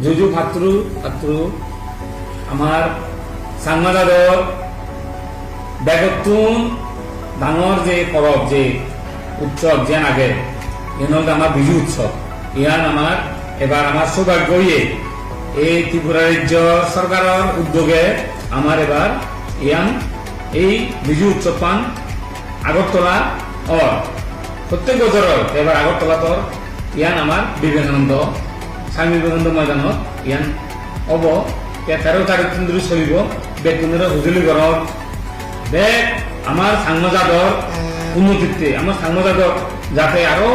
জুজু ভাতৃ আমার সাংমাদাদর বেগতুন ডাঙর যে পরব যে উৎসব যে আগে ইন হল আমার বিজু উৎসব ইয়ান আমার এবার আমার সৌভাগ্য ইয়ে এই ত্রিপুরা রাজ্য সরকারের উদ্যোগে আমার এবার ইয়ান এই বিজু উৎসব পান আগরতলা প্রত্যেক বছর এবার আগরতলা তোর ইয়ান আমার বিবেকানন্দ স্বামী বিবেকানন্দ ময়দানত ইয়ান অব 13 তারিখ ধরে চলিব বেগুনের হুজুলি ঘর দেখ আমার সাংমাজাদর উন্নতিতে আমার সাংমাজাদর যাতে আরো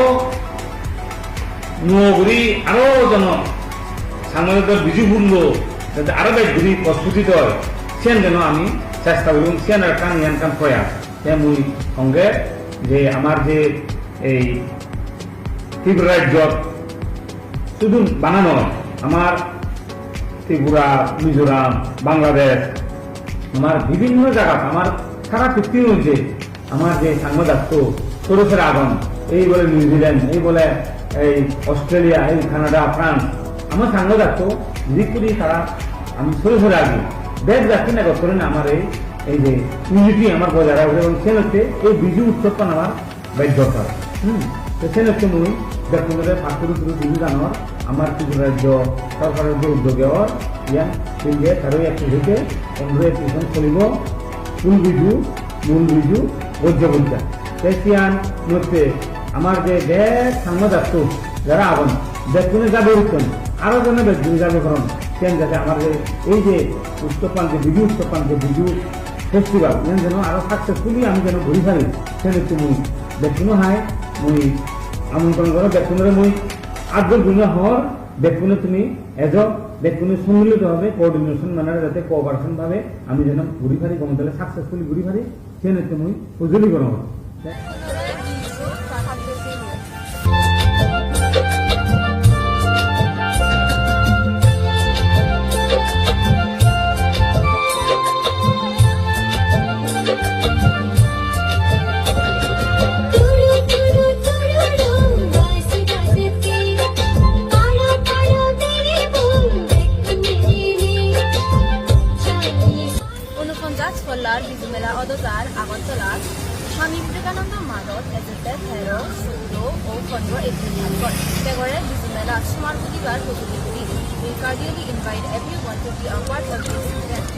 নুগুড়ি আরো জন সাংমাজাদর বিজুপূর্ণ যাতে আরো বেগুড়ি প্রস্তুতি হয় সেন যেন আমি চেষ্টা করুন সেন আর কান ইয়ান কান প্রয়াস মুই সঙ্গে যে আমার যে এই ত্রিপুরা রাজ্য শুধু বানানো আমার ত্রিপুরা মিজোরাম বাংলাদেশ আমার বিভিন্ন জায়গা আমার সারা পৃথিবীর মধ্যে আমার যে সাংবাদিক সরসের আগম এই বলে নিউজিল্যান্ড এই বলে এই অস্ট্রেলিয়া এই কানাডা ফ্রান্স আমার সাংবাদিক যিকুরি তারা আমি সরসের আগে দেশ যাচ্ছি না করেন আমার এই যে ইউনিটি আমার বজায় রাখবে এবং সে হচ্ছে এই বিজু উৎসবটা আমার বাইর দরকার তো সে হচ্ছে মুই ব্যক্তিগত ফাঁকুরি বিজু জানার আমার ত্রিপুরা রাজ্য সরকারের যে উদ্যোগে ইয়ান তিনটে 13 থেকে 15 এপ্রিল চলিব ফুল বিজু মূল বিজু বৈদ্যবন্যা তেসিয়ান মধ্যে আমার যে দেশ সাংবাদিক যারা আগুন বেতনে যাবে উঠছেন আরো যেন বেতনে যাবে কারণ সেন যাতে আমার এই যে উৎসব যে বিজু উৎসব যে বিজু ফেস্টিভ্যাল যেন আরো সাকসেসফুলি আমি যেন ঘুরি পারি সেন একটু মুই বেতনো হয় মুই আমন্ত্রণ করো বেতনের মুই আগ্রহ গুণা হওয়ার বেতনে তুমি এজন বেতনে সম্মিলিত হবে কোঅর্ডিনেশন ম্যানারে যাতে কোঅপারেশন ভাবে আমি যেন ঘুরি পারি কমতলে সাকসেসফুলি ঘুরি পারি সেন একটু মুই উজ্জ্বলি করো বিজুমেলা অদতার আগরতলা স্বামী বিবেকানন্দ মাদত এজেন্টে 13, 14 ও 15 এপ্রিল থাকবে তেগরে বিজুমেলা সমার প্রতিবার প্রস্তুতি করি we cordially invite everyone to be a part of this event